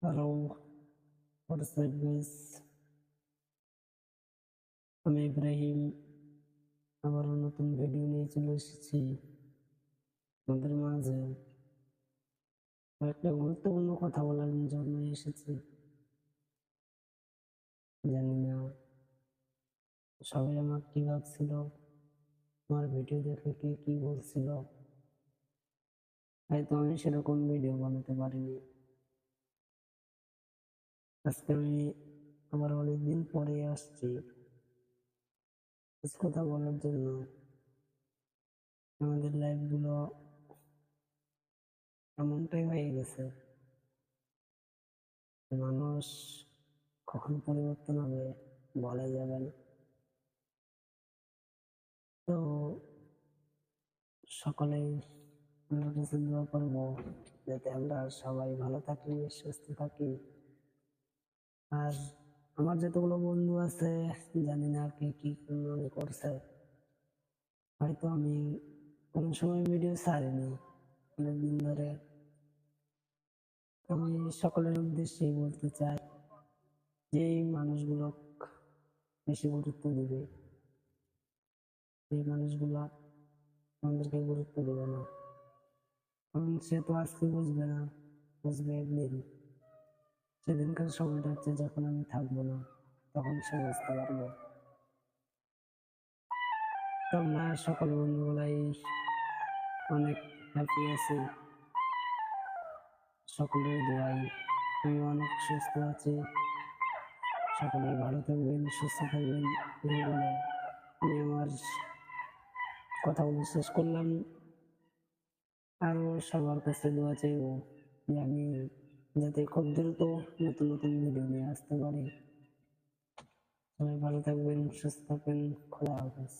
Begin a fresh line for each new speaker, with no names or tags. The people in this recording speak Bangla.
হ্যালো, হোয়াটসঅ্যাপ গাইস, আমি ইব্রাহিম আবারও নতুন ভিডিও নিয়ে চলে এসেছি আপনাদের মাঝে। একটা গুরুত্বপূর্ণ কথা বলার জন্য এসেছি। জানি না সবাই আমার কি ভাবছিল, আমার ভিডিও দেখে কে কি বলছিল। হয়তো আমি সেরকম ভিডিও বানাতে পারিনি। আজকে আমি আবার অনেকদিন পরে আসছি কিছু কথা বলার জন্য। আমাদের লাইফগুলো এমনটাই হয়ে গেছে, মানুষ কখন পরিবর্তন হবে বলা যাবে না। তো সকলেই আল্লাহর কাছে দোয়া করবো যাতে আমরা সবাই ভালো থাকি, সুস্থ থাকি। আর আমার যতগুলো বন্ধু আছে, জানি না কে কি মনে করছে, হয়তো আমি কোনো সময় ভিডিও ছাড়িনি অনেকদিন ধরে। আমি সকলের উদ্দেশ্যেই বলতে চাই যে এই মানুষগুলো বেশি গুরুত্ব দিবে, এই মানুষগুলো আমাদেরকে গুরুত্ব দেবে না, কারণ সে তো আজকে বুঝবে না, বুঝবে একদিন। সেদিনকার সময়টা হচ্ছে যখন আমি থাকবো না, তখন সে বুঝতে পারবো। তো আমরা সকল বন্ধুগুলাই অনেক হ্যাপি আছি, সকলের দোয়াই আমি অনেক সুস্থ আছি। সকলেই ভালো থাকবেন, সুস্থ থাকবেন এই বলে আমি আমার কথাগুলো শেষ করলাম। আরও সবার কাছে দোয়া চাইব যে আমি যাতে খুব দ্রুত নতুন নতুন ভিডিও নিয়ে আসতে পারি। সবাই ভালো থাকবেন, সুস্থ থাকবেন, খোদা হাফেজ।